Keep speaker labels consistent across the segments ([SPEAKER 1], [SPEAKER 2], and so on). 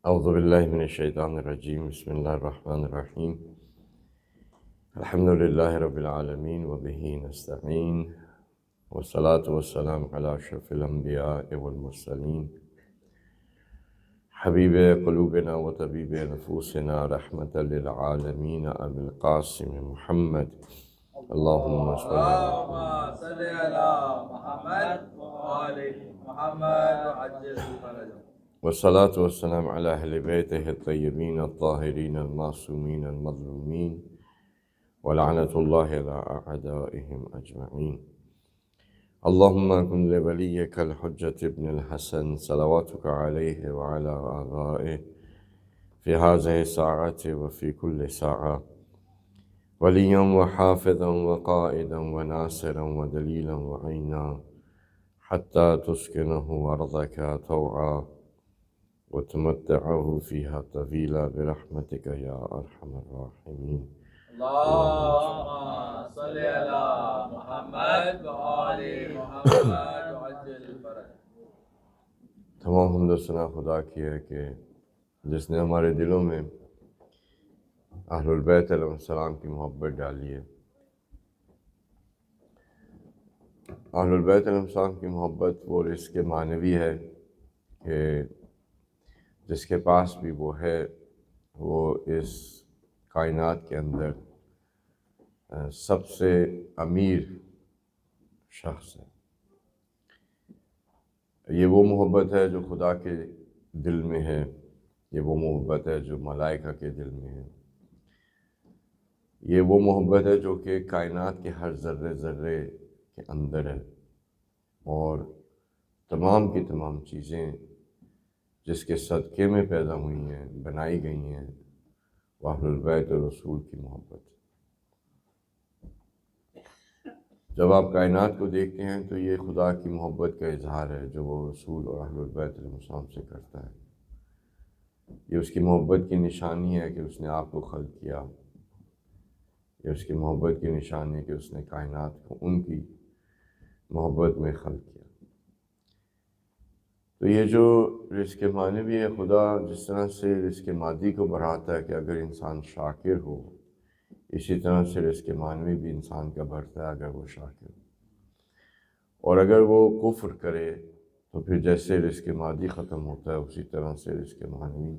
[SPEAKER 1] أعوذ بالله من الشيطان الرجيم بسم الله الرحمن الرحيم الحمد لله رب العالمين وبه نستعين والصلاة والسلام على أشرف الأنبياء والمرسلين حبيب قلوبنا وطبيب نفوسنا رحمة للعالمين أبي القاسم محمد اللهم صل على
[SPEAKER 2] محمد وآل محمد وعجل فرجهم.
[SPEAKER 1] والصلاة والسلام على أهل بيته الطيبين الطاهرين المعصومين المظلومين ولعنة الله على أعدائهم أجمعين. اللهم كن لوليك الحجة ابن الحسن صلواتك عليه وعلى آبائه في هذه الساعة وفي كل ساعة وليا وحافظا وقائدا وناصرا ودليلا وعينا حتى تسكنه أرضك طوعا وتمتعه فيها طويلا برحمتك يا أرحم الراحمين.
[SPEAKER 2] اللهم صل على محمد وآل محمد وعجل فرجهم.
[SPEAKER 1] تمام حمد و ثنا خدا کی ہے کہ جس نے ہمارے دلوں میں اہل البیت علیہ السلام کی محبت ڈالی ہے. اہل البیت علیہ السلام کی محبت وہ رزق معنوی ہے کہ جس کے پاس بھی وہ ہے وہ اس کائنات کے اندر سب سے امیر شخص ہے. یہ وہ محبت ہے جو خدا کے دل میں ہے، یہ وہ محبت ہے جو ملائکہ کے دل میں ہے، یہ وہ محبت ہے جو کہ کائنات کے ہر ذرے ذرے کے اندر ہے، اور تمام کی تمام چیزیں جس کے صدقے میں پیدا ہوئی ہیں، بنائی گئی ہیں، وہ اہل البیت اور رسول کی محبت. جب آپ کائنات کو دیکھتے ہیں تو یہ خدا کی محبت کا اظہار ہے جو وہ رسول اور اہل البیت علیہ السلام سے کرتا ہے. یہ اس کی محبت کی نشانی ہے کہ اس نے آپ کو خلق کیا، یہ اس کی محبت کی نشانی ہے کہ اس نے کائنات کو ان کی محبت میں خلق کیا. تو یہ جو رزق معنوی ہے، خدا جس طرح سے رزق مادی کو بڑھاتا ہے کہ اگر انسان شاکر ہو، اسی طرح سے رزق معنوی بھی انسان کا بڑھتا ہے اگر وہ شاکر ہو. اور اگر وہ کفر کرے تو پھر جیسے رزق مادی ختم ہوتا ہے اسی طرح سے رزق معنوی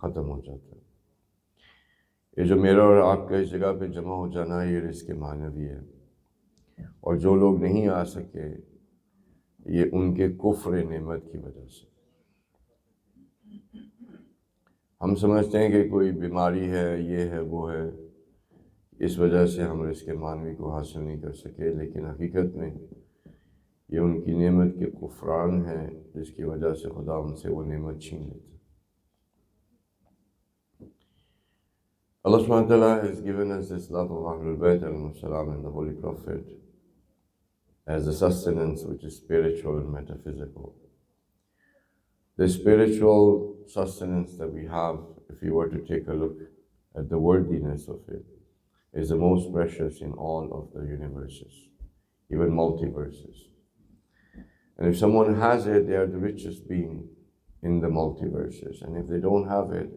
[SPEAKER 1] ختم ہو جاتا ہے. یہ جو میرا اور آپ کا اس جگہ پہ جمع ہو جانا ہے یہ رزق معنوی ہے، اور جو لوگ نہیں آ سکے یہ ان کے کفر نعمت کی وجہ سے. ہم سمجھتے ہیں کہ کوئی بیماری ہے، یہ ہے، وہ ہے، اس وجہ سے ہم رزق معنوی کو حاصل نہیں کر سکے، لیکن حقیقت میں یہ ان کی نعمت کے کفران ہے جس کی وجہ سے خدا ان سے وہ نعمت چھین لیتا ہے. Allah subhanahu wa ta'ala has given us this love of Ahlul Bayt al-Salam and the Holy Prophet as a sustenance which is spiritual and metaphysical. The spiritual sustenance that we have, if you were to take a look at the worthiness of it, is the most precious in all of the universes, even multiverses. And if someone has it, they are the richest being in the multiverses. And if they don't have it,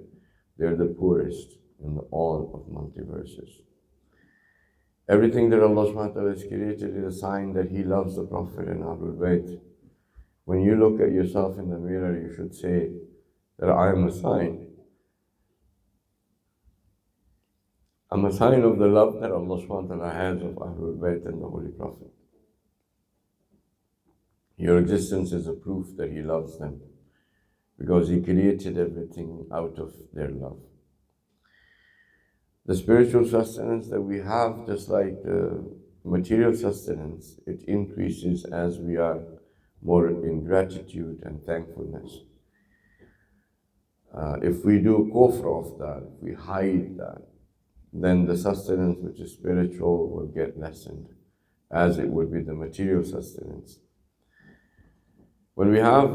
[SPEAKER 1] they are the poorest in all of multiverses. Everything that Allah subhanahu wa ta'ala has created is a sign that He loves the Prophet and Ahlul Bayt. When you look at yourself in the mirror, you should say that I am a sign. I'm a sign of the love that Allah subhanahu wa ta'ala has of Ahlul Bayt and the Holy Prophet. Your existence is a proof that He loves them, because He created everything out of their love. The spiritual sustenance that we have, just like the material sustenance, it increases as we are more in gratitude and thankfulness. If we do kufr of that, if we hide that, then the sustenance which is spiritual will get lessened, as it would be the material sustenance. When we have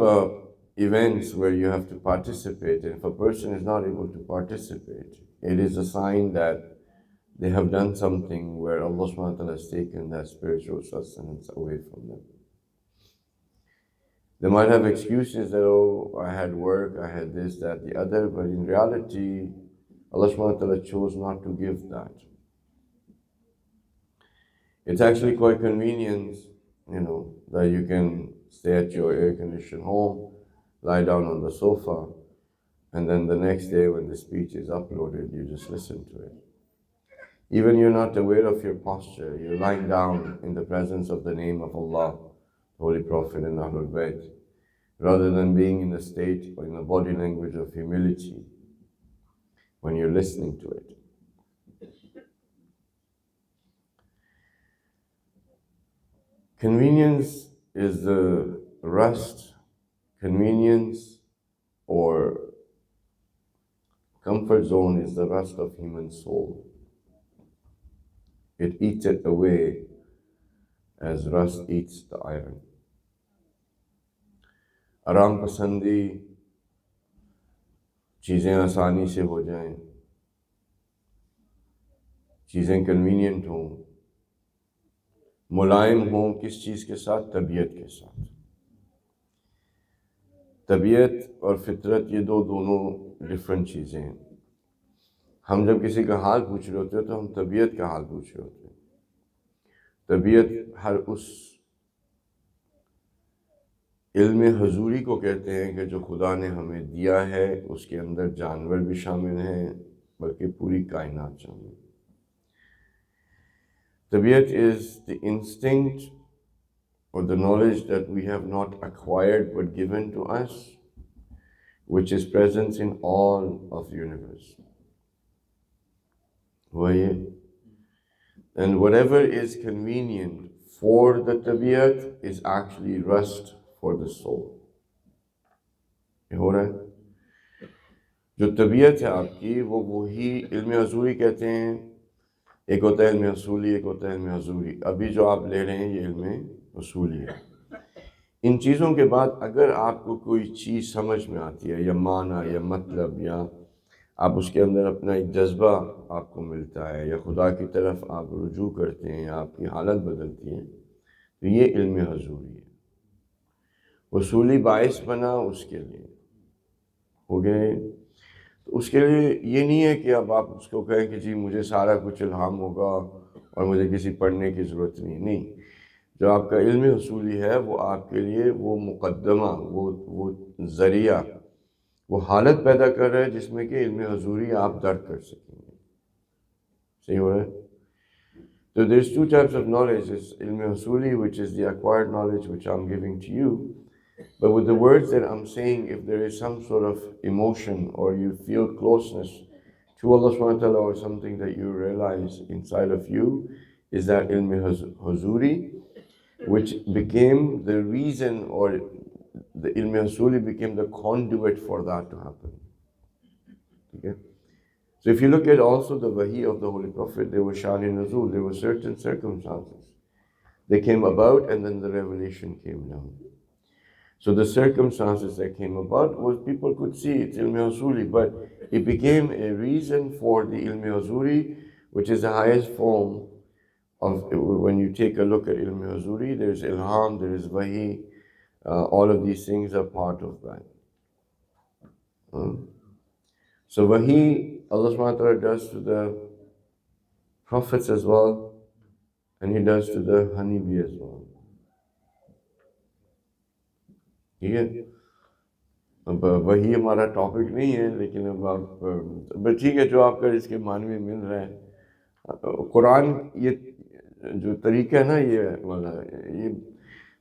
[SPEAKER 1] events where you have to participate, and if a person is not able to participate, it is a sign that they have done something where Allah subhanahu wa ta'ala has taken that spiritual sustenance away from them. They might have excuses that, oh, I had work, I had this, that, the other, but in reality, Allah subhanahu wa ta'ala chose not to give that. It's actually quite convenient, that you can stay at your air-conditioned home, lie down on the sofa, and then the next day when the speech is uploaded, you just listen to it. Even you're not aware of your posture, you're lying down in the presence of the name of Allah, Holy Prophet and Ahlul Bayt, rather than being in a state or in a body language of humility when you're listening to it. Convenience is the rust, convenience or comfort zone is the rust of human soul. It eats it away as rust eats the iron. आराम पसंदी चीज़ें आसानी से हो जाएं, चीज़ें convenient हों, मुलायम हों, किस चीज़ के साथ? तबीयत के साथ। तबीयत और फितरत ये दोनों डिफरेंट चीज़ें हैं। हम जब किसी का हाल पूछ रहे होते हैं तो हम तबीयत का हाल पूछ रहे होते हैं। तबीयत हर उस इल्म हजूरी को कहते हैं कि जो खुदा ने हमें दिया है, उसके अंदर जानवर भी शामिल हैं, बल्कि पूरी कायनात शामिल है। तबीयत is the instinct or the knowledge that we have not acquired but given to us, which is present in all of the universe. And whatever is convenient for the tabiyat is actually rust for the soul. یہ ہو رہا ہے؟ جو طبیعت ہے آپ کی وہی علم حضوری کہتے ہیں. ایک ہوتا ہے علم اصولی، ایک ہوتا ہے علم حضوری. ابھی جو آپ لے رہے ہیں یہ علم اصولی ہے. ان چیزوں کے بعد اگر آپ کو کوئی چیز سمجھ میں آتی ہے یا معنی یا مطلب یا آپ اس کے اندر اپنا ایک جذبہ آپ کو ملتا ہے یا خدا کی طرف آپ رجوع کرتے ہیں یا آپ کی حالت بدلتی ہے تو یہ علم حضوری ہے. اصولی باعث بنا اس کے لیے ہو گئے. تو اس کے لیے یہ نہیں ہے کہ اب آپ اس کو کہیں کہ جی مجھے سارا کچھ الہام ہوگا اور مجھے کسی پڑھنے کی ضرورت نہیں. جو آپ کا علم اصولی ہے وہ آپ کے لیے وہ مقدمہ، وہ ذریعہ، وہ حالت پیدا کر رہا ہے جس میں کہ علم حضوری آپ درک کر سکیں گے. صحیح ہو رہا ہے؟ So there's two types of knowledge. There's ilm hasuli, which is the acquired knowledge which I'm giving to you. But with the words that I'm saying, if there is some sort of emotion or you feel closeness to Allah subhanahu wa ta'ala or something that you realize inside of you, is that ilm hazuri, which became the reason, or the ilm hasuli became the conduit for that to happen. Okay? So if you look at also the wahi of the Holy Prophet, there was Shan-e-Nuzul, there were certain circumstances. They came about and then the revelation came down. So the circumstances that came about was people could see it's ilm hasuli, but it became a reason for the ilm hazuri, which is the highest form of, when you take a look at ilm hazuri, there's ilham, there is wahi, all of these things are part of that. So wahi, Allah subhanahu wa ta'ala does to the prophets as well, and He does to the honeybee as well. ٹھیک ہے؟ اب وہی ہمارا topic نہیں ہے، لیکن اب آپ ٹھیک ہے جو آپ کا اس کے معنی مل رہا ہے. قرآن یہ جو طریقہ ہے نا یہ والا، یہ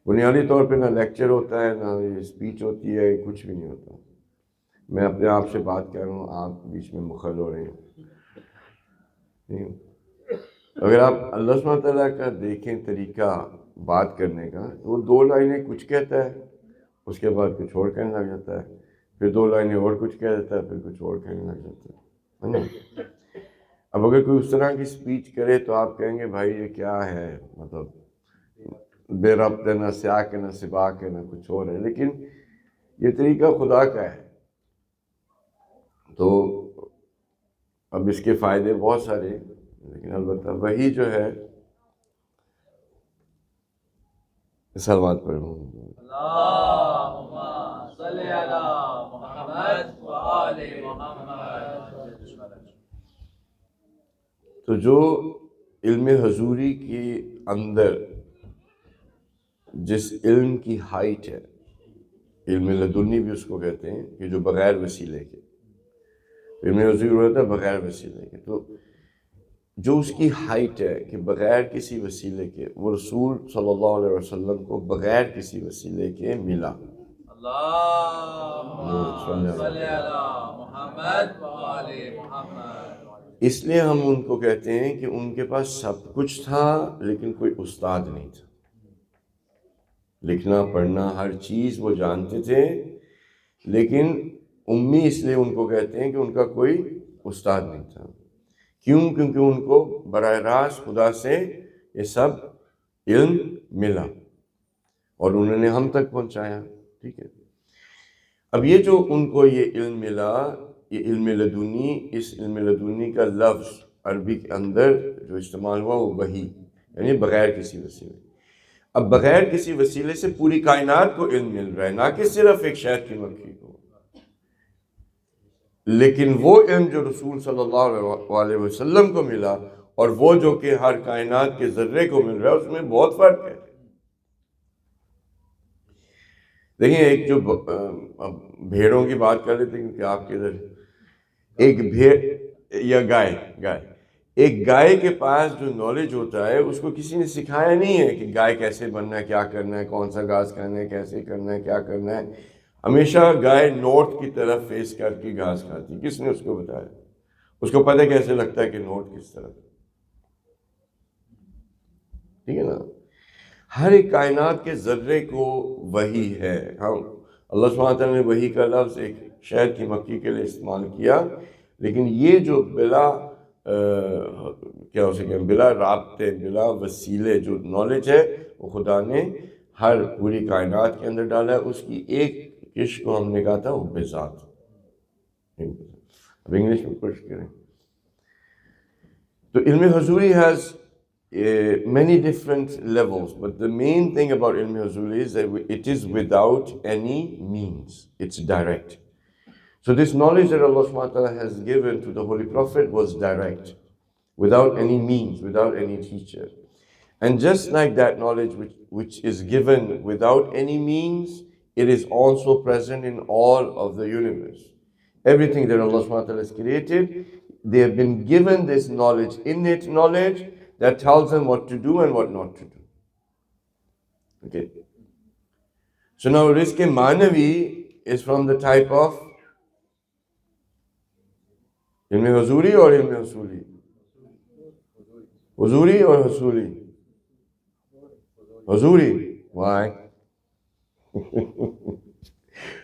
[SPEAKER 1] بنیادی طور پہ نہ لیکچر ہوتا ہے نہ یہ اسپیچ ہوتی ہے، کچھ بھی نہیں ہوتا. میں اپنے آپ سے بات کر رہا ہوں، آپ بیچ میں مخل ہو رہے ہیں. اگر آپ اللہ سبحانہ تعالیٰ کا دیکھیں طریقہ بات کرنے کا، وہ 2 لائنیں کچھ کہتا ہے، اس کے بعد کچھ اور کہنے لگ جاتا ہے، پھر 2 لائنیں اور کچھ کہہ دیتا ہے، پھر کچھ اور کہنے لگ جاتا ہے. اب اگر کوئی اس طرح کی اسپیچ کرے تو آپ کہیں گے بھائی یہ کیا ہے، مطلب بے ربط ہے، نہ سیاق ہے، نہ سباق ہے، نہ کچھ اور ہے. لیکن یہ طریقہ خدا کا ہے. تو اب اس کے فائدے بہت سارے ہیں، لیکن البتہ وہی جو ہے سلوات پڑھو.
[SPEAKER 2] اللهم صل على محمد وآل محمد.
[SPEAKER 1] تو جو علم حضوری کے اندر جس علم کی ہائٹ ہے، علم لدنی بھی اس کو کہتے ہیں، کہ جو بغیر وسیلے کے، علم حضوری ہوتا ہے بغیر وسیلے کے. تو جو اس کی ہائٹ ہے کہ بغیر کسی وسیلے کے، وہ رسول صلی اللہ علیہ وسلم کو بغیر کسی وسیلے کے ملا.
[SPEAKER 2] اللهم صل على محمد وآل محمد.
[SPEAKER 1] اس لیے ہم ان کو کہتے ہیں کہ ان کے پاس سب کچھ تھا لیکن کوئی استاد نہیں تھا. لکھنا پڑھنا ہر چیز وہ جانتے تھے، لیکن امی اس لیے ان کو کہتے ہیں کہ ان کا کوئی استاد نہیں تھا. کیوں؟ کیونکہ ان کو براہ راست خدا سے یہ سب علم ملا اور انہوں نے ہم تک پہنچایا. ٹھیک ہے. اب یہ جو ان کو یہ علم ملا، یہ علم لدنی، اس علم لدنی کا لفظ عربی کے اندر جو استعمال ہوا وہ وحی، یعنی بغیر کسی وسیلے. اب بغیر کسی وسیلے سے پوری کائنات کو علم مل رہا ہے، نہ کہ صرف ایک شہد کی مکھی کو. لیکن وہ علم جو رسول صلی اللہ علیہ وسلم کو ملا اور وہ جو کہ ہر کائنات کے ذرے کو مل رہا ہے، اس میں بہت فرق ہے. دیکھیں ایک جو اب بھیڑوں کی بات کر لیتے ہیں کیونکہ آپ کے ادھر ایک بھیڑ یا گائے ایک گائے کے پاس جو نالج ہوتا ہے اس کو کسی نے سکھایا نہیں ہے کہ گائے کیسے بننا ہے، کیا کرنا ہے، کون سا گھاس کھانا ہے، کیسے کرنا ہے، کیا کرنا ہے. ہمیشہ گائے نارتھ کی طرف فیس کر کے گھاس کھاتی. کس نے اس کو بتایا؟ اس کو پتہ کیسے لگتا ہے کہ نارتھ کس طرف؟ ٹھیک ہے نا. ہر ایک کائنات کے ذرے کو وحی ہے. ہم اللہ سبحانہ تعالیٰ نے وحی کا لفظ ایک شہد کی مکھی کے لیے استعمال کیا، لیکن یہ جو بلا کیا اسے کہیں، بلا رابطے، بلا وسیلے جو نالج ہے وہ خدا نے ہر پوری کائنات کے اندر ڈالا ہے. اس کی ایک کش کو ہم نے کہا تھا وہ بذات. اب انگلش میں کوشش کریں تو علم حضوری has many different levels, but the main thing about ilm huzuri is that it is without any means. It's direct. So this knowledge that Allah subhanahu wa ta'ala has given to the Holy Prophet was direct, without any means, without any teacher. And just like that knowledge which is given without any means, it is also present in all of the universe. Everything that Allah subhanahu wa ta'ala has created, they have been given this knowledge, innate knowledge, that tells them what to do and what not to do. Okay. So now rizq manavi is from the type of ilm huzuri or ilm hasuli? Huzuri or hasuli? Huzuri. Why? I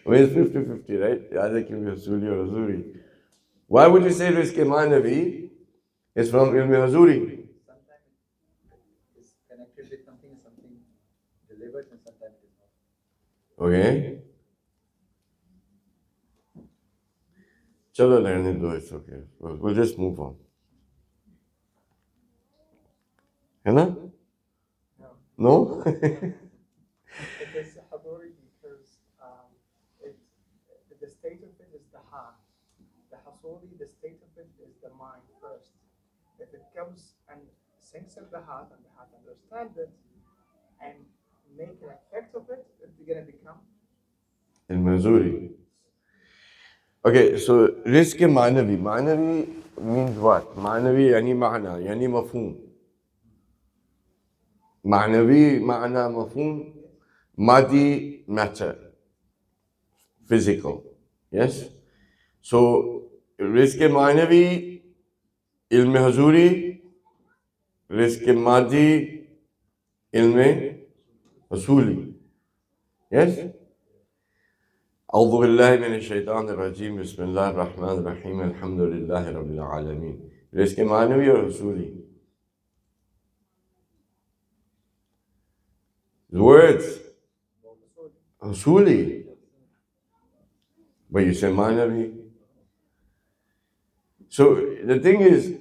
[SPEAKER 1] mean, it's 50-50, right? Either can be hasuli or huzuri. Why would you say rizq manavi is from ilm huzuri?
[SPEAKER 2] With something delivered and sometimes it is not.
[SPEAKER 1] Okay. Chalo, learn do it's okay. We'll just move on. Henna? No?
[SPEAKER 3] It is Haduri because the state of it is the heart. The Hasuri, the state of it is the mind first. If it comes and sinks in the heart and the heart understands it and make an effect of it, it's going to become
[SPEAKER 1] In Missouri. Okay, so rizq manavi. Manavi means what? Manavi yani ma'na, yani mafhum. Ma'navi, ma'na, mafhum. Madi, matter. Physical. Yes? So rizq manavi, ilm hazuri. Rizq madi, ilm hasuli. Yes? أعوذ بالله من الشیطان الرجیم بسم اللہ الرحمن الرحیم الحمد للہ رب العالمین. رزق معنوی اور حصولی. Words. حصولی. But you say manavi. So the thing is,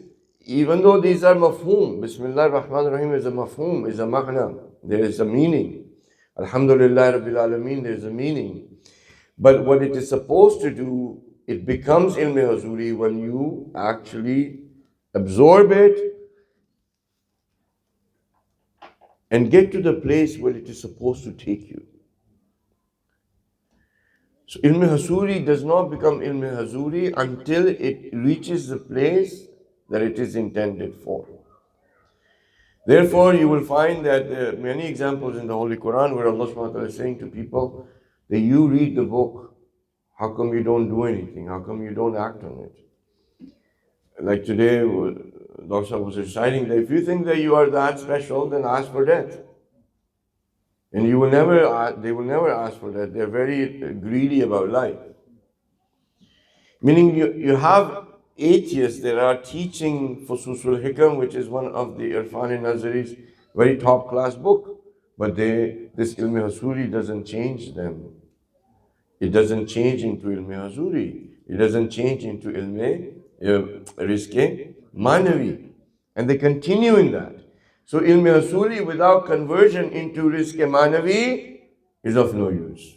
[SPEAKER 1] even though these are mafhum, Bismillah ar-Rahman ar-Rahim is a mafhum, is a ma'na, there is a meaning. Alhamdulillah Rabbil Alameen, there's a meaning. But what it is supposed to do, it becomes ilm hazuri when you actually absorb it and get to the place where it is supposed to take you. So ilm hazuri does not become ilm hazuri until it reaches the place that it is intended for. Therefore, you will find that there are many examples in the Holy Quran where Allah subhanahu wa ta'ala is saying to people that you read the book, how come you don't do anything? How come you don't act on it? Like today, Dawsa was reciting that if you think that you are that special, then ask for that. And they will never ask for that. They're very greedy about life. Meaning you have atheists that are teaching Fususul Hikam, which is one of the Irfan-e-Nazari's very top class book. But this Ilm Hasuri doesn't change them. It doesn't change into Ilm Hazuri. It doesn't change into Ilm Rizqe Manavi. And they continue in that. So Ilm Hasuri without conversion into Rizqe Manavi is of no use.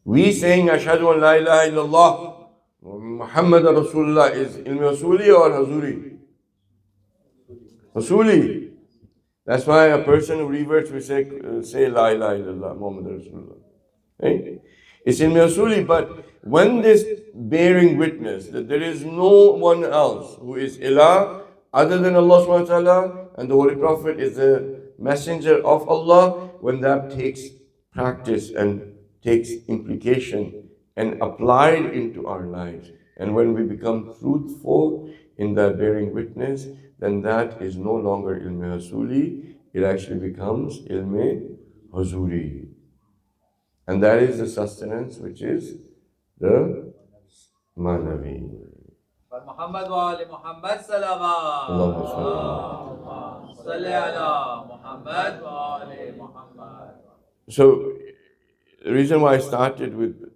[SPEAKER 1] We saying Ashhadu an la ilaha illallah Muhammad Rasulullah is Ilm Hasuri or Hazuri? Hasuri. That's why a person who reverts will say La ilaha illallah Muhammad Rasulullah. Right? It's in Rasuli, but when this bearing witness that there is no one else who is ilah other than Allah subhanahu wa ta'ala and the Holy Prophet is the messenger of Allah, when that takes practice and takes implication and applied into our lives, and when we become fruitful in that bearing witness, then that is no longer ilm hasuli, it actually becomes ilm hazuri. And that is the sustenance which is the manavi.
[SPEAKER 4] Muhammad wa ali Muhammad salawat. Allahumma salli ala Muhammad wa ali Muhammad.
[SPEAKER 1] So, the reason why I started with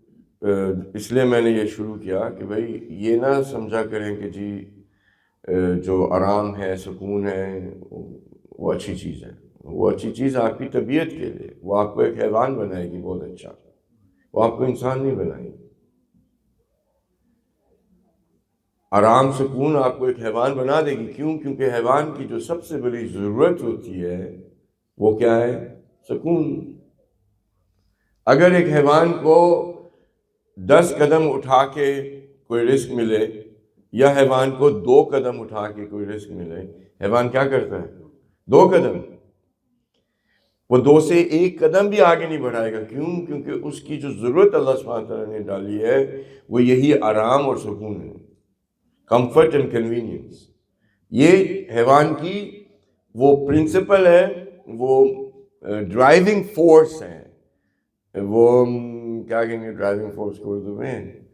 [SPEAKER 1] इसलिए मैंने ये शुरू किया कि भाई ये ना समझा करें कि जी जो आराम है, सुकून है, वो अच्छी चीज़ है. वो अच्छी चीज़ आपकी तबीयत के लिए, वो आपको एक हैवान बनाएगी बहुत अच्छा, वो आपको इंसान नहीं बनाएगी. आराम सुकून आपको एक हैवान बना देगी. क्यों? क्योंकि हैवान की जो सबसे बड़ी ज़रूरत होती है वो क्या है? सुकून. अगर एक हैवान को 10 कदम उठा के कोई रिस्क मिले या हैवान को 2 कदम उठा के कोई रिस्क मिले, हैवान क्या करता है? 2 कदम. वो 2 से 1 कदम भी आगे नहीं बढ़ाएगा. क्यों? क्योंकि उसकी जो ज़रूरत अल्लाह सुब्हानहू व तआला ने डाली है वो यही आराम और सुकून है, कंफर्ट एंड कन्वीनियंस. ये हैवान की वो प्रिंसिपल है, वो ड्राइविंग फोर्स है. वो क्या कहेंगे ड्राइविंग फोर्स को उर्दू में?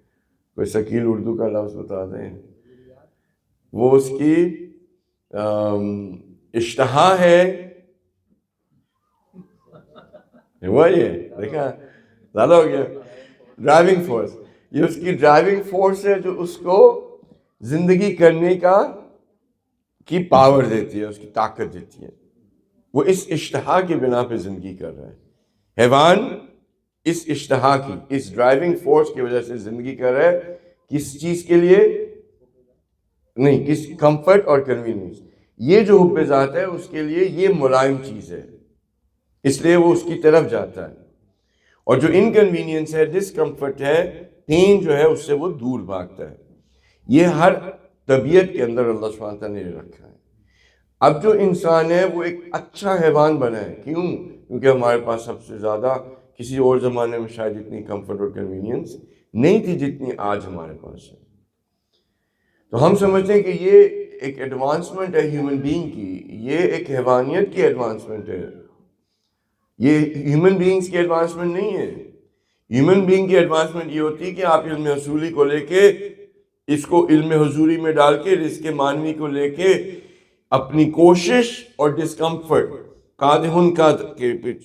[SPEAKER 1] कोई शकील उर्दू का लफ्ज़ बता दें. वो उसकी इश्तहा है. हुआ ये? देखा? ज़्यादा हो गया. ड्राइविंग फोर्स, ये उसकी ड्राइविंग फोर्स है जो उसको ज़िंदगी करने की पावर देती है, उसकी ताकत देती है. वो इस इश्तहा की बिना पे ज़िंदगी कर रहा है. हैवान इस इश्तहा की, इस ड्राइविंग फोर्स की वजह से ज़िंदगी कर रहा है. किस चीज़ के लिए? नहीं, किस कंफर्ट और कन्वीनियंस. ये जो हुब्बे ज़ात है उसके लिए ये मुलायम चीज़ है, इसलिए वो उसकी तरफ जाता है. और जो इनकन्वीनियंस है, डिसकम्फर्ट है, पेन जो है, उससे वो दूर भागता है. ये हर तबीयत के अंदर अल्लाह सुब्हानहू व तआला ने रखा है. अब जो इंसान है वो एक अच्छा हैवान बना है. क्यों? क्योंकि हमारे पास सबसे ज़्यादा किसी और ज़माने में शायद इतनी कंफर्ट और कन्वीनियंस नहीं थी जितनी आज हमारे पास है. तो हम समझते हैं कि ये एक एडवांसमेंट है ह्यूमन बीइंग की, ये एक हैवानियत की एडवांसमेंट है. ये ह्यूमन बीइंग्स की एडवांसमेंट नहीं है. ह्यूमन बीइंग की एडवांसमेंट ये होती है कि आप इल्म हसूली को लेके, इसको इल्म हुजूरी में डाल के, रिज़्क़ मानवी को लेके अपनी कोशिश और डिस्कम्फर्ट कादहुन का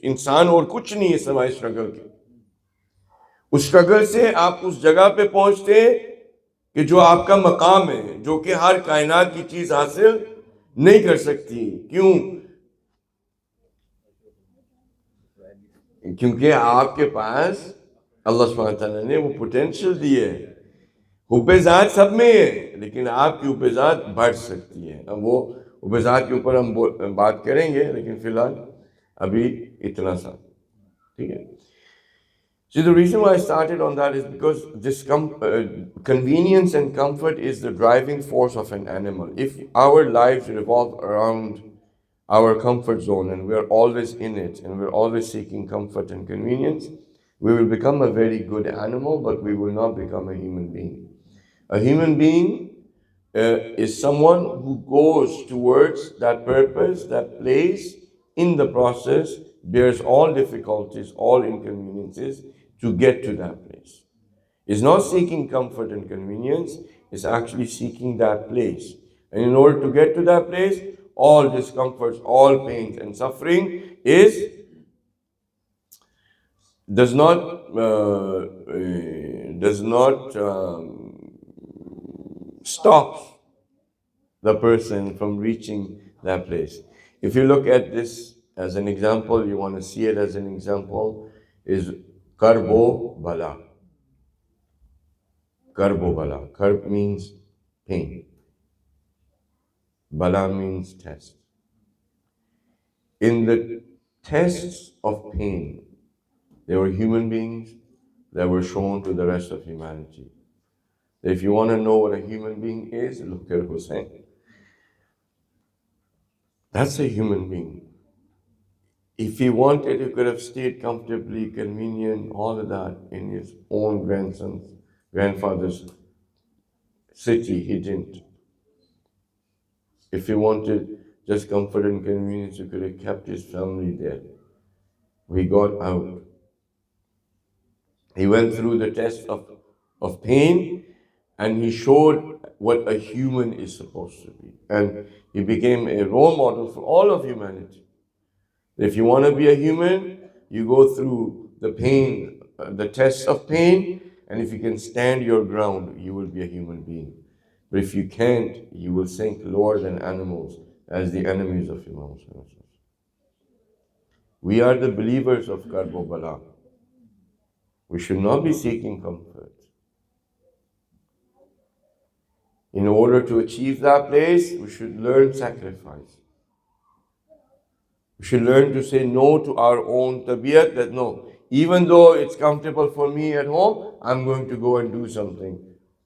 [SPEAKER 1] इंसान और कुछ नहीं है सिवाय स्ट्रगल के. उस स्ट्रगल से आप उस जगह पे पहुंचते कि जो आपका मकाम है, जो कि हर कायनात की चीज हासिल नहीं कर सकती. क्यों? क्योंकि आपके पास अल्लाह सुब्हानहू व तआला ने वो पोटेंशियल दी है। हुब्बे-ज़ात सब में है, लेकिन आपकी हुब्बे-ज़ात बढ़ सकती है। अब वो हुब्बे-ज़ात के ऊपर हम बात करेंगे, लेकिन फिलहाल अभी इतना सा, ठीक है। See, the reason why I started on that is because this convenience and comfort is the driving force of an animal. If our lives revolve around our comfort zone and we're always in it and we're always seeking comfort and convenience, we will become a very good animal, but we will not become a human being. A human being is someone who goes towards that purpose, that place, in the process, bears all difficulties, all inconveniences to get to that place. It's not seeking comfort and convenience, it's actually seeking that place. And in order to get to that place, all discomforts, all pains and suffering does not stop the person from reaching that place. If you look at this as an example, you want to see it as an example, is karbo bala. Karbo bala. Karb means pain. Bala means test. In the tests of pain, there were human beings that were shown to the rest of humanity. If you want to know what a human being is, look at Hussein. That's a human being. If he wanted, he could have stayed comfortably, convenient, all of that in his own grandfather's city. He didn't. If he wanted just comfort and convenience, he could have kept his family there. He got out. He went through the test of pain and he showed what a human is supposed to be. And he became a role model for all of humanity. If you want to be a human, you go through the pain, the tests of pain, and if you can stand your ground, you will be a human being. But if you can't, you will sink lower than animals as the enemies of Imam Hussain. We are the believers of Karbo Bala. We should not be seeking comfort. In order to achieve that place, we should learn sacrifice. We should learn to say no to our own tabiyat, that no, even though it's comfortable for me at home, I'm going to go and do something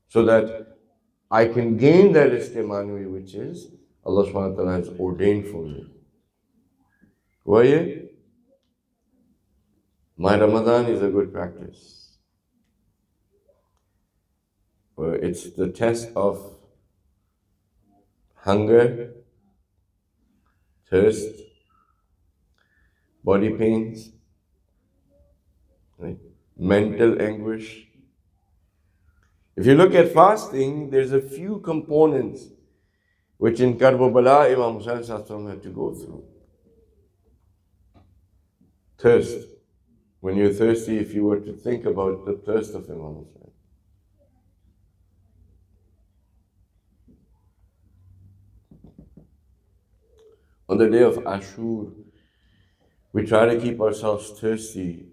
[SPEAKER 1] so that I can gain that istimani which is Allah subhanahu wa ta'ala has ordained for me. Why? My Ramadan is a good practice. It's the test of hunger, thirst, body pains, right? Mental anguish. If you look at fasting, there's a few components which in Karbala Imam Hussain had to go through. Thirst. When you're thirsty, if you were to think about the thirst of Imam Hussain. On the day of Ashur, we try to keep ourselves thirsty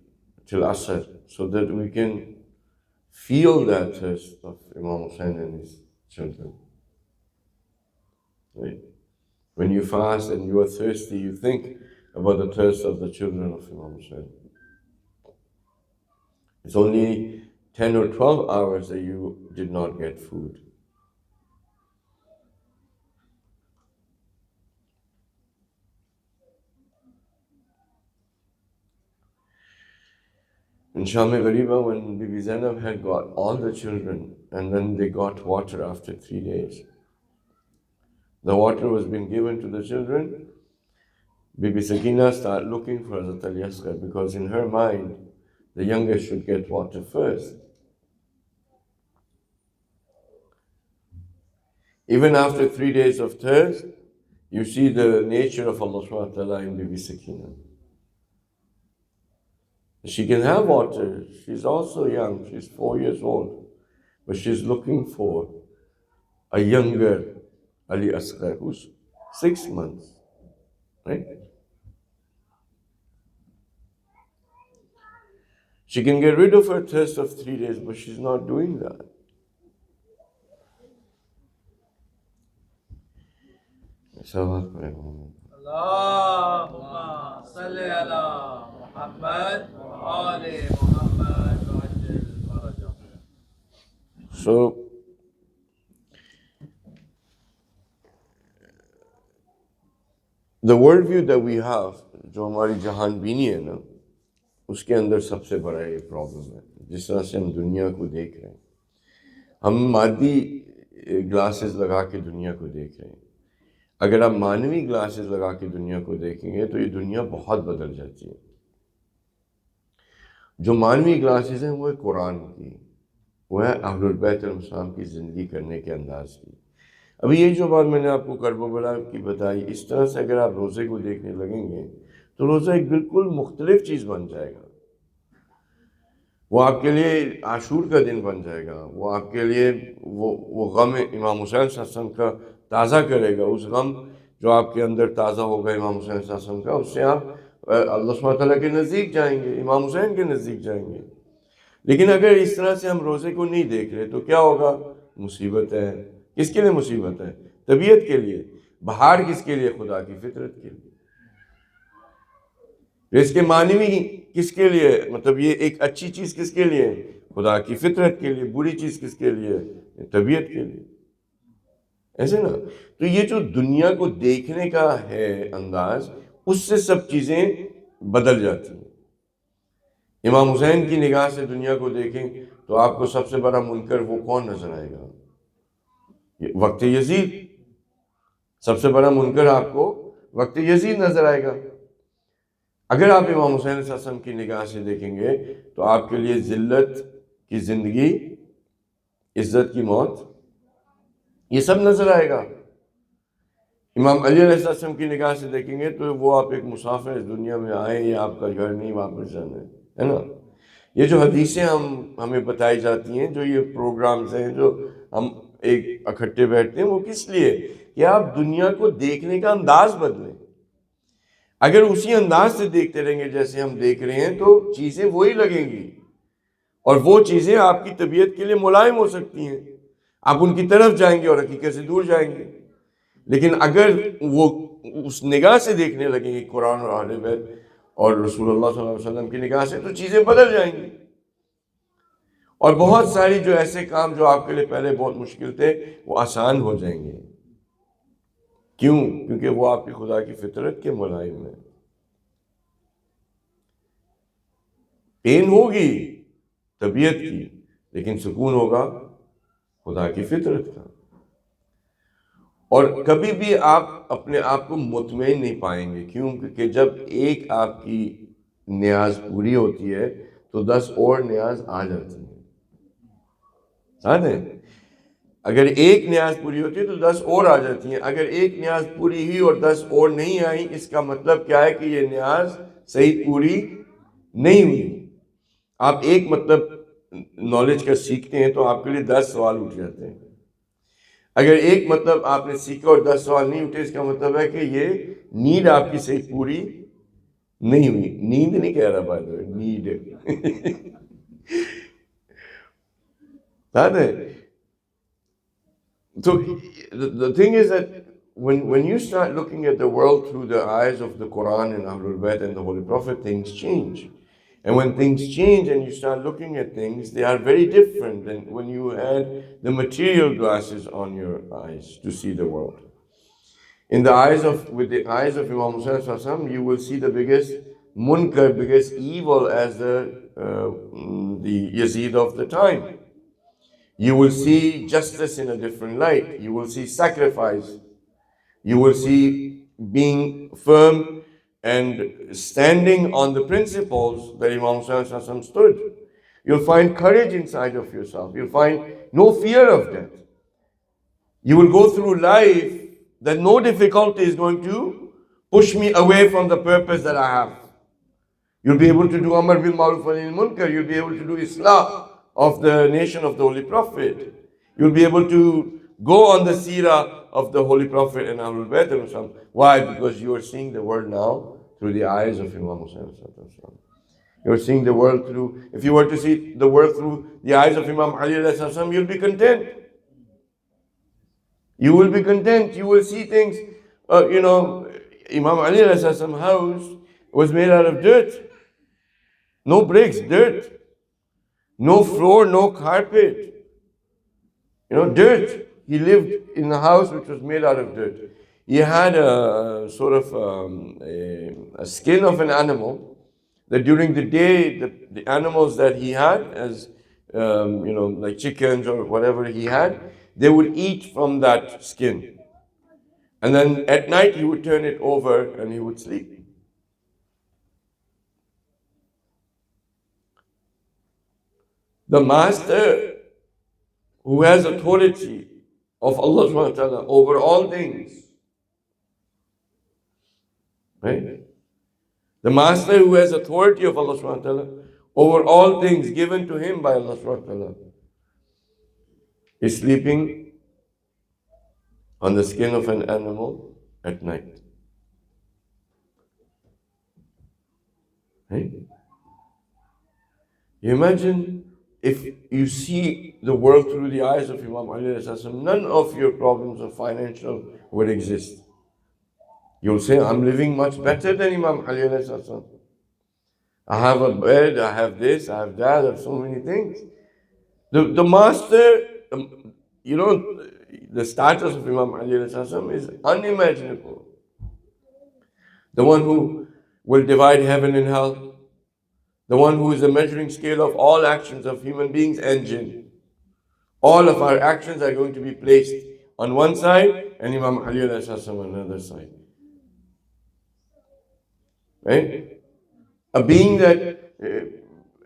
[SPEAKER 1] till Asr so that we can feel that thirst of Imam Hussain and his children. Right? When you fast and you are thirsty, you think about the thirst of the children of Imam Hussain. It's only 10 or 12 hours that you did not get food. In Sham-e Ghariba, when Bibi Zainab had got all the children and then they got water after 3 days, the water was being given to the children, Bibi Sakina started looking for Hazrat Ali Asghar because in her mind, the youngest should get water first. Even after 3 days of thirst, you see the nature of Allah subhanahu wa ta'ala in Bibi Sakina. She can have water. She's also young. She's 4 years old. But she's looking for a younger Ali Asghar who's 6 months. Right? She can get rid of her thirst of 3 days, but she's not doing that.
[SPEAKER 4] Allahumma salli ala Muhammad wa ali Muhammad wa ajil farajah.
[SPEAKER 1] So, the worldview that we have, جو ہماری جہان بینی ہے نا، اس کے اندر سب سے بڑا یہ پرابلم ہے. جس طرح سے ہم دنیا کو دیکھ رہے ہیں، ہم مادی گلاسز لگا کے دنیا کو دیکھ رہے ہیں. اگر آپ مانوی گلاسز لگا کے دنیا کو دیکھیں گے تو یہ دنیا بہت بدل جاتی ہے. جو مانوی گلاسز ہیں وہ ہے قرآن کی، وہ ہے اہل البیت علیہ السلام کی زندگی کرنے کے انداز کی. ابھی یہ جو بات میں نے آپ کو کربلا کی بتائی، اس طرح سے اگر آپ روزے کو دیکھنے لگیں گے تو روزہ ایک بالکل مختلف چیز بن جائے گا. وہ آپ کے لیے عاشور کا دن بن جائے گا. وہ آپ کے لیے وہ غم امام حسین صلی اللہ علیہ وسلم کا تازہ کرے گا. اس غم جو آپ کے اندر تازہ ہوگا امام حسین صلی اللہ علیہ وسلم کا، اس سے آپ اللہ سبحانہ تعالیٰ کے نزدیک جائیں گے، امام حسین کے نزدیک جائیں گے. لیکن اگر اس طرح سے ہم روزے کو نہیں دیکھ رہے تو کیا ہوگا؟ مصیبت ہے. کس کے لیے مصیبت ہے؟ طبیعت کے لیے. بہار کس کے لیے؟ خدا کی فطرت کے لیے. اس کے معنوی کس کے لیے؟ مطلب یہ ایک اچھی چیز کس کے لیے؟ خدا کی فطرت کے لیے. بری چیز کس کے لیے؟ طبیعت کے لیے. ایسے نا؟ تو یہ جو دنیا کو دیکھنے کا ہے انداز، اس سے سب چیزیں بدل جاتی ہیں. امام حسین کی نگاہ سے دنیا کو دیکھیں تو آپ کو سب سے بڑا منکر وہ کون نظر آئے گا؟ وقت یزید. سب سے بڑا منکر آپ کو وقت یزید نظر آئے گا. اگر آپ امام حسین صلی اللہ علیہ وسلم کی نگاہ سے دیکھیں گے تو آپ کے لیے ذلت کی زندگی، عزت کی موت، یہ سب نظر آئے گا. امام علی علیہ السلام کی نگاہ سے دیکھیں گے تو وہ آپ ایک مسافر اس دنیا میں آئے، یہ آپ کا گھر نہیں، واپس جانا ہے نا. یہ جو حدیثیں ہمیں بتائی جاتی ہیں، جو یہ پروگرامز ہیں جو ہم ایک اکٹھے بیٹھتے ہیں، وہ کس لیے؟ کہ آپ دنیا کو دیکھنے کا انداز بدلیں. اگر اسی انداز سے دیکھتے رہیں گے جیسے ہم دیکھ رہے ہیں تو چیزیں وہی لگیں گی، اور وہ چیزیں آپ کی طبیعت کے لیے ملائم ہو سکتی ہیں. آپ ان کی طرف جائیں گے اور حقیقت سے دور جائیں گے. لیکن اگر وہ اس نگاہ سے دیکھنے لگیں گے، قرآن اور اہل بیت اور رسول اللہ صلی اللہ علیہ وسلم کی نگاہ سے، تو چیزیں بدل جائیں گی. اور بہت ساری جو ایسے کام جو آپ کے لیے پہلے بہت مشکل تھے وہ آسان ہو جائیں گے. کیوں؟ کیونکہ وہ آپ کی خدا کی فطرت کے ملائم ہیں. پین ہوگی طبیعت کی، لیکن سکون ہوگا خدا کی فطرت کا. اور کبھی بھی آپ اپنے آپ کو مطمئن نہیں پائیں گے. کیوں؟ کیونکہ جب ایک آپ کی نیاز پوری ہوتی ہے تو 10 اور نیاز آ جاتی ہیں. ساتھ ہیں؟ اگر ایک نیاز پوری ہوتی ہے تو 10 اور آ جاتی ہیں. اگر ایک نیاز پوری ہوئی اور 10 اور نہیں آئی، اس کا مطلب کیا ہے؟ کہ یہ نیاز صحیح پوری نہیں ہوئی. آپ ایک مطلب نالج کا سیکھتے ہیں تو آپ کے لیے 10 سوال اٹھ جاتے ہیں. اگر ایک مطلب آپ نے سیکھا اور 10 سوال نہیں اٹھے، اس کا مطلب ہے کہ یہ نیڈ آپ کی صحیح پوری نہیں ہوئی. نیند نہیں کہہ رہا بات، need. So the thing is that when you start looking at the world through the eyes of the Quran and Ahlul Bayt and the Holy Prophet, things change. And when things change and you start looking at things, they are very different than when you had the material glasses on your eyes to see the world. With the eyes of Imam Hussain Sallallahu Alaihi Wasallam, you will see the biggest munkar, biggest evil as the Yazid of the time. You will see justice in a different light. You will see sacrifice. You will see being firm and standing on the principles that Imam Hussain stood. You'll find courage inside of yourself. You'll find no fear of death. You will go through life that no difficulty is going to push me away from the purpose that I have. You'll be able to do Amr bil Ma'ruf wa Nahy anil Munkar. You'll be able to do Islah of the nation of the Holy Prophet. You'll be able to go on the seerah of the Holy Prophet and Ahlul Bayt. Why? Because you are seeing the world now through the eyes of Imam Hussain. You're seeing the world through. If you were to see the world through the eyes of Imam Ali alayhi salam, you'll be content. You will be content. You will see things. Imam Ali alayhi salam house was made out of dirt. No bricks, dirt. No floor, no carpet. Dirt. He lived in a house which was made out of dirt. He had a sort of a skin of an animal that during the day, the animals that he had, as like chickens or whatever he had, they would eat from that skin. And then at night he would turn it over and he would sleep. The master who has authority of Allah subhanahu wa ta'ala over all things. Right? The master who has authority of Allah subhanahu wa ta'ala over all things given to him by Allah subhanahu wa ta'ala is sleeping on the skin of an animal at night. Right? You imagine if you see the world through the eyes of Imam Ali alayhi salam, none of your problems of financial would exist. You'll say, I'm living much better than Imam Ali alayhi salam. I have a bed, I have this, I have that, I have so many things. The master, the status of Imam Ali alayhi salam is unimaginable. The one who will divide heaven and hell. The one who is the measuring scale of all actions of human beings engine. All of our actions are going to be placed on one side and Imam Ali alayhi salam on another side. Right? A being that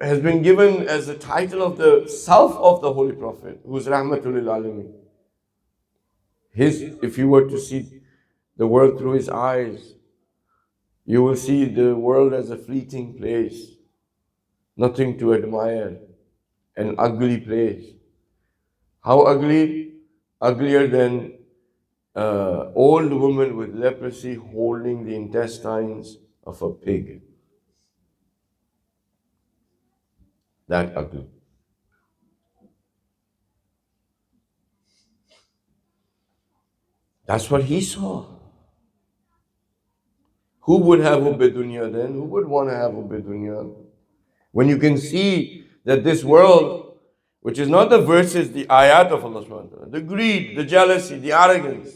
[SPEAKER 1] has been given as the title of the self of the Holy Prophet, who is Rahmatul lil Alameen. If you were to see the world through his eyes, you will see the world as a fleeting place. Nothing to admire, an ugly place. How ugly? Uglier than old woman with leprosy holding the intestines of a pig. That ugly. That's what he saw. Who would have Hubbe Dunya then? Who would want to have Hubbe Dunya? When you can see that this world, which is not the verses, the ayat of Allah subhanahu wa ta'ala, the greed, the jealousy, the arrogance,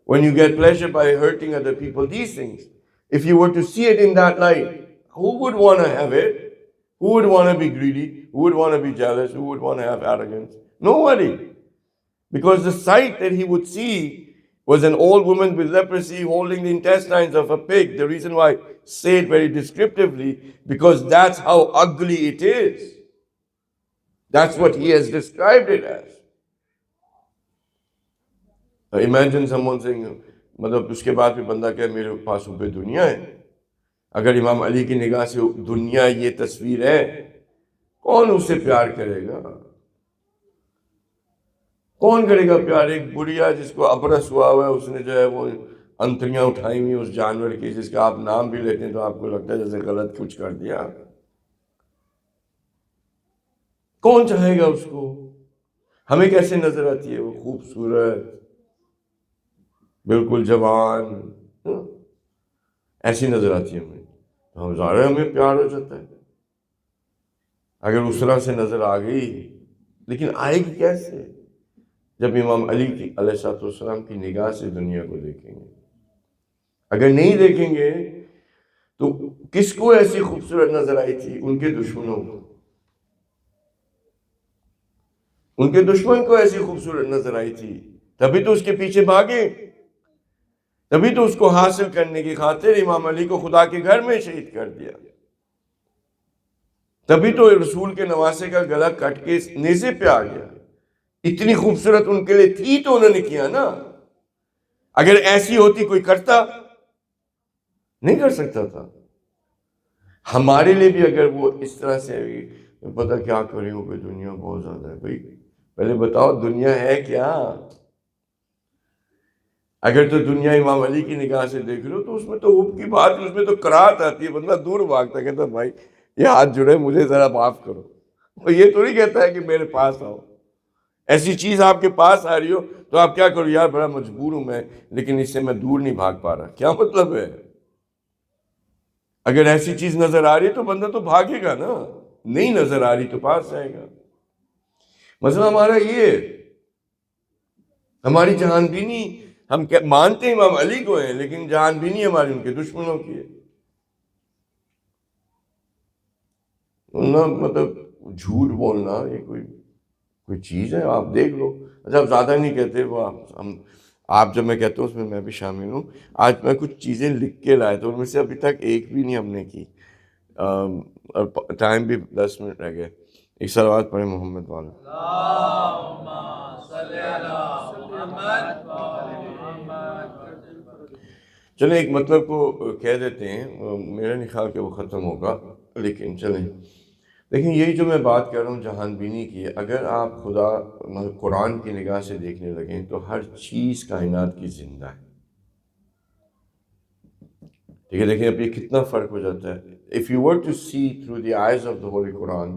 [SPEAKER 1] when you get pleasure by hurting other people, these things, if you were to see it in that light, who would want to have it? Who would want to be greedy? Who would want to be jealous? Who would want to have arrogance? Nobody. Because the sight that he would see was an old woman with leprosy holding the intestines of a pig. The reason why I say it very descriptively, because that's how ugly it is. That's what he has described it as. Now imagine someone saying, मतलब उसके बाद भी बंदा क्या मेरे पास ऊपर दुनिया है. अगर इमाम अली की निगाह से दुनिया ये तस्वीर है, कौन उससे प्यार करेगा? कौन करेगा प्यार? एक बुढ़िया जिसको अबरस हुआ है, उसने जो है वो अंतरियां उठाई हुई उस जानवर की, जिसका आप नाम भी लेते हैं तो आपको लगता है जैसे गलत कुछ कर दिया. कौन चाहेगा उसको? हमें कैसे नजर आती है वो खूबसूरत, बिल्कुल जवान, ऐसी नजर आती है हमें. हम ज़ाहिर हमें प्यार हो जाता है अगर उस तरह से नजर आ गई. लेकिन आएगी कैसे? जब इमाम अली की अलैहिस्सलाम की निगाह से दुनिया को देखेंगे. अगर नहीं देखेंगे तो किसको ऐसी खूबसूरत नजर आई थी? उनके दुश्मनों को. उनके दुश्मन को ऐसी खूबसूरत नजर आई थी, तभी तो उसके पीछे भागे. तभी तो उसको हासिल करने की खातिर इमाम अली को खुदा के घर में शहीद कर दिया. तभी तो रसूल के नवासे का गला कट के नेज़े पे आ गया. इतनी खूबसूरत उनके लिए थी तो उन्होंने किया ना. अगर ऐसी होती कोई करता नहीं कर सकता था. हमारे लिए भी अगर वो इस तरह से पता क्या करें हो कि दुनिया बहुत ज्यादा है. भाई पहले बताओ दुनिया है क्या? अगर तो दुनिया इमाम अली की निगाह से देख लो तो उसमें तो हुब की बात, उसमें तो कराहत आती है. बंदा दूर भागता, कहता भाई یہ ہاتھ جڑے مجھے ذرا معاف کرو. اور یہ تو نہیں کہتا ہے کہ میرے پاس آؤ. ایسی چیز آپ کے پاس آ رہی ہو تو آپ کیا کرو, یار بڑا مجبور ہوں میں, لیکن اس سے میں دور نہیں بھاگ پا رہا. کیا مطلب ہے؟ اگر ایسی چیز نظر آ رہی ہے تو بندہ تو بھاگے گا نا, نہیں نظر آ رہی تو پاس جائے گا. مسئلہ ہمارا یہ ہے, ہماری جہان بینی, ہم مانتے ہیں امام علی کو ہیں, لیکن جہان بینی ہماری ان کے دشمنوں کی ہے. مطلب جھوٹ بولنا یہ کوئی چیز ہے؟ آپ دیکھ لو. اچھا آپ زیادہ نہیں کہتے, وہ آپ جب میں کہتا ہوں اس میں بھی شامل ہوں. آج میں کچھ چیزیں لکھ کے لائے تھے, ان میں سے ابھی تک ایک بھی نہیں ہم نے کی, اور ٹائم بھی 10 منٹ رہ گئے. ایک صلوات پڑھیں محمد والا.
[SPEAKER 4] اللہم صلی علی محمد و آل محمد.
[SPEAKER 1] چلیں ایک مطلب کو کہہ دیتے ہیں, میرا نہیں خیال کہ وہ ختم ہوگا, لیکن چلیں دیکھیں یہی جو میں بات کر رہا ہوں جہان بینی کی, اگر آپ خدا قرآن کی نگاہ سے دیکھنے لگیں تو ہر چیز کائنات کی زندہ ہے. ٹھیک ہے, دیکھیں اب یہ کتنا فرق ہو جاتا ہے. If you were to see through the eyes of the Holy Quran,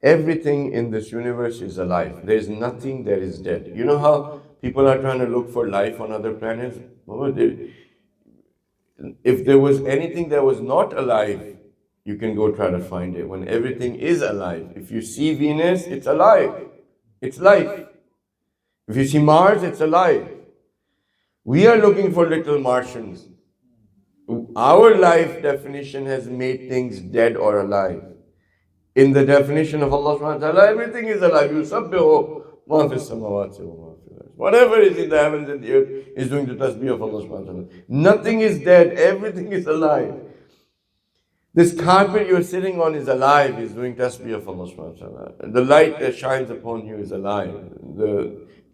[SPEAKER 1] everything in this universe is alive. There is nothing that is dead. You know how people are trying to look for life on other planets? If there was anything that was not alive, you can go try to find it. When everything is alive, if you see Venus, it's alive. It's life. If you see Mars, it's alive. We are looking for little Martians. Our life definition has made things dead or alive. In the definition of Allah subhanahu wa ta'ala, everything is alive. يُسَبِّحُ مَا فِي السَّمَاوَاتِ وَمَا فِي الْأَرْضِ. Whatever is in the heavens and the earth is doing the tasbih of Allah subhanahu wa ta'ala. Nothing is dead, everything is alive. This carpet you're sitting on is alive, is doing tasbih of Allah subhanahu wa ta'ala. The light that shines upon you is alive.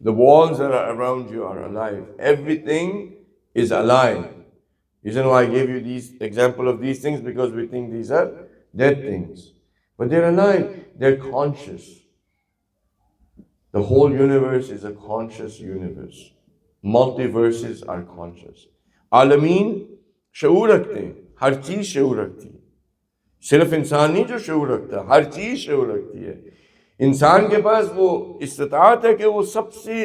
[SPEAKER 1] The walls that are around you are alive. Everything is alive. Reason why I gave you these example of these things, because we think these are dead things. But they're alive, they're conscious. The whole universe is a conscious universe. Multiverses are conscious. عالمین شعور رکھتے ہیں, ہر چیز شعور رکھتی ہے. صرف انسان نہیں جو شعور رکھتا, ہر چیز شعور رکھتی ہے. انسان کے پاس وہ استطاعت ہے کہ وہ سب سے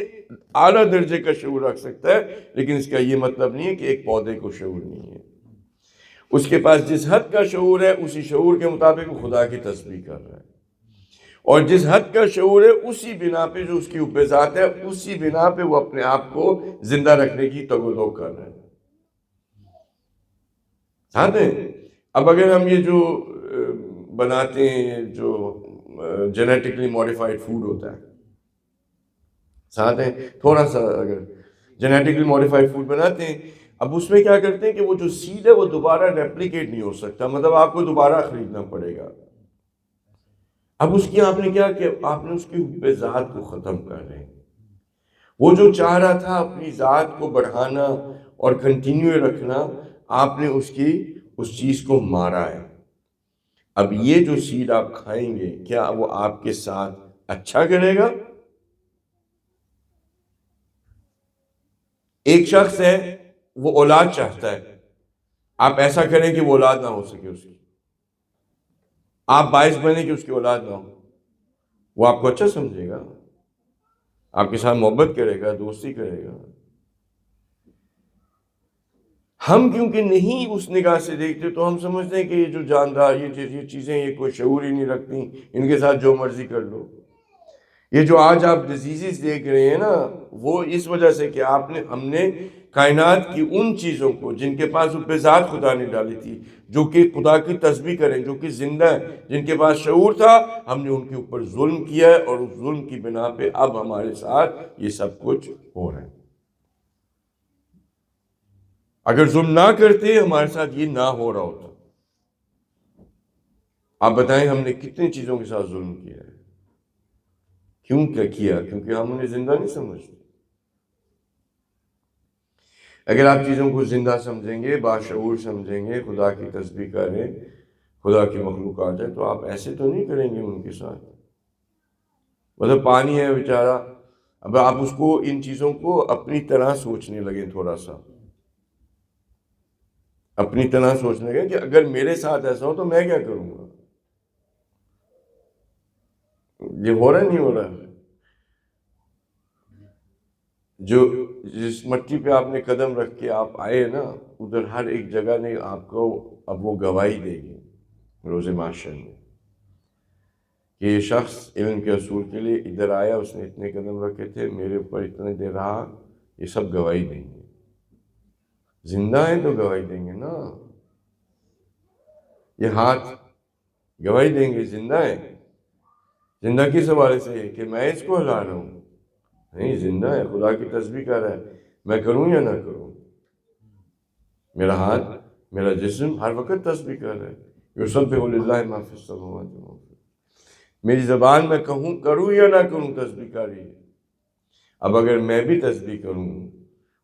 [SPEAKER 1] اعلیٰ درجے کا شعور رکھ سکتا ہے, لیکن اس کا یہ مطلب نہیں ہے کہ ایک پودے کو شعور نہیں ہے. اس کے پاس جس حد کا شعور ہے, اسی شعور کے مطابق وہ خدا کی تسبیح کر رہا ہے. اور جس حد کا شعور ہے, اسی بنا پہ جو اس کی حب ذات ہے, اسی بنا پہ وہ اپنے آپ کو زندہ رکھنے کی تگ و دو کر رہا ہے. ساتھ ہیں. اب اگر ہم یہ جو بناتے ہیں, جو جینیٹکلی موڈیفائڈ فوڈ ہوتا ہے, ساتھ ہیں, تھوڑا سا اگر جینیٹکلی موڈیفائڈ فوڈ بناتے ہیں, اب اس میں کیا کرتے ہیں کہ وہ جو سیڈ ہے وہ دوبارہ ریپلیکیٹ نہیں ہو سکتا, مطلب آپ کو دوبارہ خریدنا پڑے گا. اب اس کی آپ نے کیا کہ آپ نے اس کی حب ذات کو ختم کر رہے ہیں. وہ جو چاہ رہا تھا اپنی ذات کو بڑھانا اور کنٹینیو رکھنا, آپ نے اس چیز کو مارا ہے. اب یہ جو سیڈ آپ کھائیں گے, کیا وہ آپ کے ساتھ اچھا کرے گا؟ ایک شخص ہے, وہ اولاد چاہتا ہے, آپ ایسا کریں کہ وہ اولاد نہ ہو سکے اس کی, آپ باعث بنے کہ اس کی اولاد نہ ہو, وہ آپ کو اچھا سمجھے گا, آپ کے ساتھ محبت کرے گا, دوستی کرے گا. ہم کیونکہ نہیں اس نگاہ سے دیکھتے تو ہم سمجھتے ہیں کہ یہ جو جاندار یہ چیزیں یہ کوئی شعور ہی نہیں رکھتی, ان کے ساتھ جو مرضی کر لو. یہ جو آج آپ ڈیزیزز دیکھ رہے ہیں نا, وہ اس وجہ سے کہ ہم نے کائنات کی ان چیزوں کو جن کے پاس حب ذات خدا نے ڈالی تھی, جو کہ خدا کی تسبیح کریں, جو کہ زندہ ہیں, جن کے پاس شعور تھا, ہم نے ان کے اوپر ظلم کیا ہے, اور اس ظلم کی بنا پہ اب ہمارے ساتھ یہ سب کچھ ہو رہا ہے. اگر ظلم نہ کرتے ہمارے ساتھ یہ نہ ہو رہا ہوتا. آپ بتائیں ہم نے کتنی چیزوں کے ساتھ ظلم کیا ہے. کیوں کیا؟ کیونکہ ہم انہیں زندہ نہیں سمجھتے. اگر آپ چیزوں کو زندہ سمجھیں گے, باشعور سمجھیں گے, خدا کی تسبیح کریں, خدا کی مخلوقات ہے, تو آپ ایسے تو نہیں کریں گے ان کے ساتھ. مطلب پانی ہے بیچارہ, اب آپ اس کو ان چیزوں کو اپنی طرح سوچنے لگیں, تھوڑا سا اپنی طرح سوچنے لگیں کہ اگر میرے ساتھ ایسا ہو تو میں کیا کروں گا. ये हो रहा नहीं हो रहा? जो जिस मट्टी पे आपने कदम रख के आप आए ना, उधर हर एक जगह ने आपको अब वो गवाही देगी रोज़े माशर में कि ये शख्स इल्म के असूल के लिए इधर आया, उसने इतने कदम रखे थे, मेरे ऊपर इतने देर रहा, ये सब गवाही देंगे। जिंदा है तो गवाही देंगे ना। ये हाथ गवाही देंगे जिंदा है। जिंदा किस हवाले से है कि मैं इसको हिला रहा हूँ? नहीं, जिंदा है, खुदा की तस्बीह कर रहा है, मैं करूँ या ना करूँ। मेरा हाथ, मेरा जिस्म हर वक्त तस्बीह कर रहा है। युसब्बिहु लिल्लाहि मा फिस समावाति व मा फिल अर्द। मेरी ज़बान में कहूँ करूँ या ना करूँ तस्बीह कर रही है। अब अगर मैं भी तस्बीह करूँ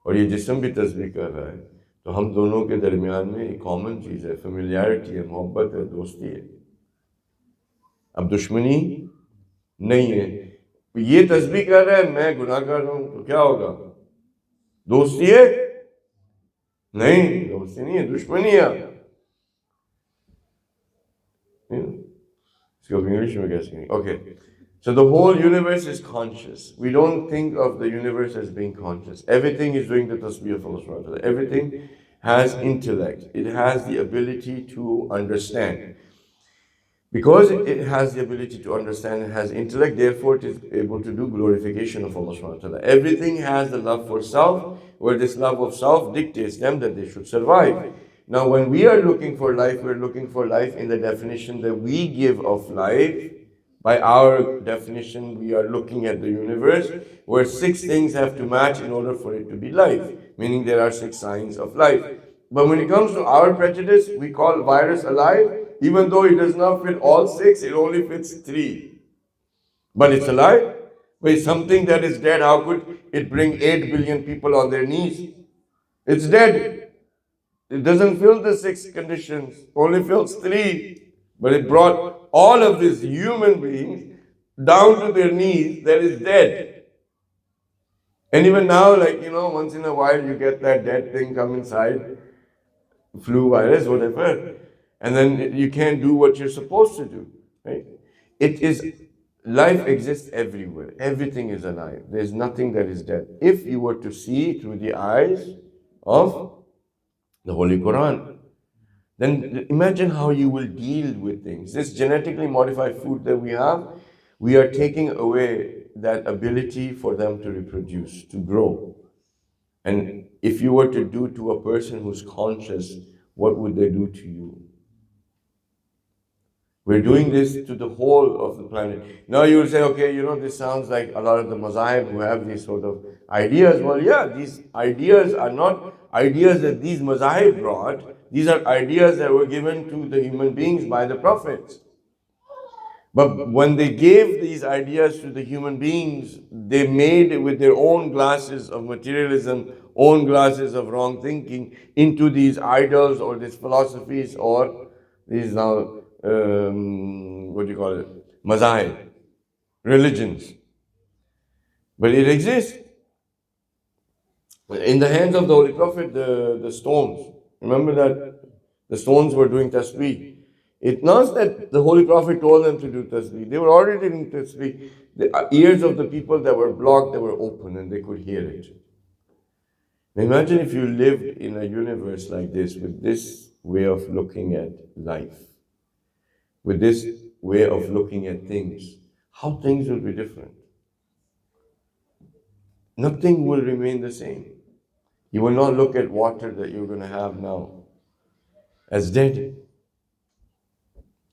[SPEAKER 1] और ये जिस्म भी तस्बीह कर रहा है, तो हम दोनों के दरमियान में एक कॉमन चीज़ है, फेमिलियरिटी है, मोहब्बत है, दोस्ती है। अब दुश्मनी नहीं है। ये तस्बीह कर रहा है, मैं गुनाह कर रहा हूँ, तो क्या होगा? दोस्ती है? नहीं, दोस्ती नहीं है, दुश्मनी है। इसको इंग्लिश में कैसे कहेंगे? Okay, so the whole universe is conscious. We don't think of the universe as being conscious. Everything is doing the tasbih of Allah subhanahu wa ta'ala. Everything has intellect. It has the ability to understand. Because it has the ability to understand, it has intellect, therefore it is able to do glorification of Allah subhanahu wa ta'ala. Everything has the love for self, where this love of self dictates them that they should survive. Now when we are looking for life, we're looking for life in the definition that we give of life. By our definition, we are looking at the universe, where 6 things have to match in order for it to be life, meaning there are 6 signs of life. But when it comes to our prejudice, we call virus alive, even though it does not fit all 6, it only fits 3. But it's alive. But it's something that is dead. How could it bring 8 billion people on their knees? It's dead. It doesn't fill the 6 conditions, only fills 3. But it brought all of these human beings down to their knees, that is dead. And even now, like, once in a while you get that dead thing come inside, flu virus, whatever, and then you can't do what you're supposed to do, right? It is, life exists everywhere. Everything is alive. There's nothing that is dead. If you were to see through the eyes of the Holy Quran, then imagine how you will deal with things. This genetically modified food that we have, we are taking away that ability for them to reproduce, to grow. And if you were to do to a person who's conscious, what would they do to you? We're doing this to the whole of the planet. Now you will say, okay, this sounds like a lot of the mazahib who have these sort of ideas. Well, yeah, these ideas are not ideas that these mazahib brought. These are ideas that were given to the human beings by the prophets. But when they gave these ideas to the human beings, they made with their own glasses of materialism, own glasses of wrong thinking, into these idols or these philosophies or these now, what do you call it? Mazahib, religions. But it exists. In the hands of the Holy Prophet, the stones. Remember that the stones were doing tasbih. It's not that the Holy Prophet told them to do tasbih. They were already doing tasbih. The ears of the people that were blocked, they were open and they could hear it. Now imagine if you lived in a universe like this, with this way of looking at life, with this way of looking at things, how things will be different. Nothing will remain the same. You will not look at water that you're going to have now as dead.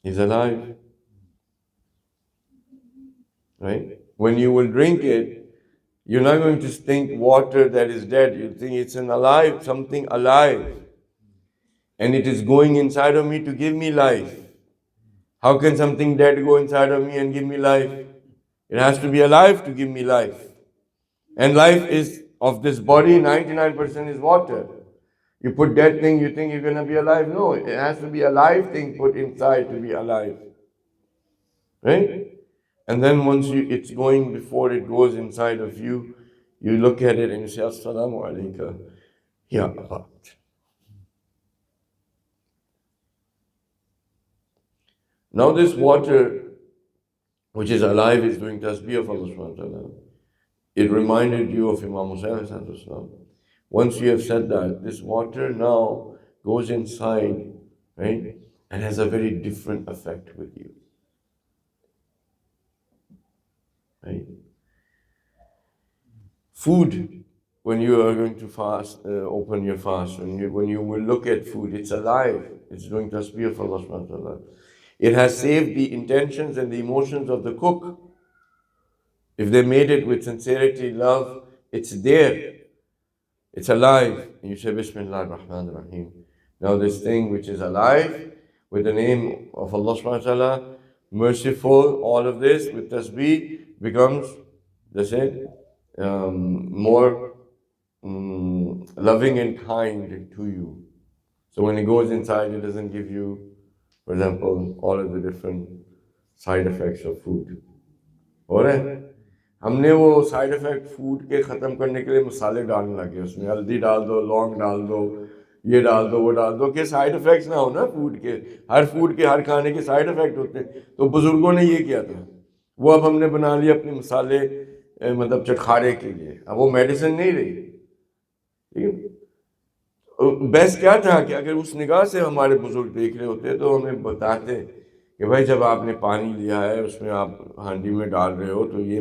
[SPEAKER 1] He's alive. Right? When you will drink it, you're not going to think water that is dead. You think it's an alive, something alive. And it is going inside of me to give me life. How can something dead go inside of me and give me life? It has to be alive to give me life. And life is, of this body, 99% is water. You put dead thing, you think you're going to be alive? No, it has to be a live thing put inside to be alive. Right? And then once it's going, before it goes inside of you, you look at it and you say, Assalamu alaikum, ya Abad. Now this water which is alive, is doing tasbih of Allah subhanahu wa ta'ala. It reminded you of Imam Hussain. Once you have said that, this water now goes inside, right, and has a very different effect with you. Right? Food, when you are going to fast, open your fast, when you will look at food, it's alive. It's doing tasbih of Allah subhanahu wa ta'ala. It has saved the intentions and the emotions of the cook. If they made it with sincerity, love, it's there. It's alive. And you say, Bismillah ar-Rahman ar-Rahim. Now this thing which is alive, with the name of Allah subhanahu wa ta'ala, merciful, all of this with tasbih becomes, they said, more loving and kind to you. So when it goes inside, it doesn't give you, for example, all of the different side effects of food. ہو رہے ہیں ہم نے وہ side effect food کے ختم کرنے کے لیے مسالے ڈالنے لگے اس میں ہلدی ڈال دو لونگ ڈال دو یہ ڈال دو وہ ڈال دو کہ سائڈ افیکٹس نہ ہو نا فوڈ کے ہر کھانے کے سائڈ افیکٹ ہوتے ہیں تو بزرگوں نے یہ کیا تھا وہ اب ہم نے بنا لیا اپنے مسالے مطلب چٹخارے کے لیے اب وہ میڈیسن نہیں رہی ٹھیک ہے بیسٹ کیا تھا کہ اگر اس نگاہ سے ہمارے بزرگ دیکھ رہے ہوتے تو ہمیں بتاتے کہ بھائی جب آپ نے پانی لیا ہے اس میں آپ ہانڈی میں ڈال رہے ہو تو یہ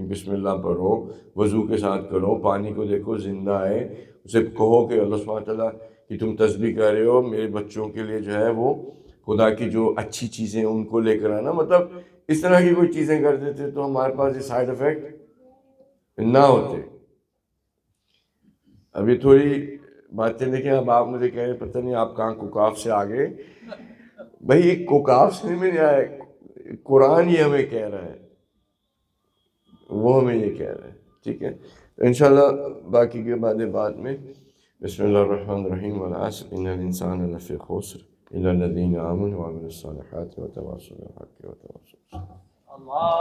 [SPEAKER 1] بسم اللہ پڑھو وضو کے ساتھ کرو پانی کو دیکھو زندہ ہے اسے کہو کہ اللہ سبحانہ تعالیٰ کہ تم تسبیح کر رہے ہو میرے بچوں کے لیے جو ہے وہ خدا کی جو اچھی چیزیں ان کو لے کر آنا مطلب اس طرح کی کوئی چیزیں کر دیتے تو ہمارے پاس یہ سائڈ افیکٹ نہ ہوتے. ابھی تھوڑی باتیں دیکھیں اب آپ مجھے کہیں پتہ نہیں آپ کہاں کوکاف سے آگے بھائی ایک کوکاف سے میں نہیں آیا قرآن یہ ہمیں کہہ رہا ہے وہ ہمیں یہ کہہ رہا ہے ٹھیک ہے تو انشاءاللہ باقی کے بعد میں بسم اللہ الرحمن الرحیم والعصر ان الانسان لفی خسر الا الذین آمنوا وعملوا الصالحات وتواصوا بالحق وتواصوا بالصبر.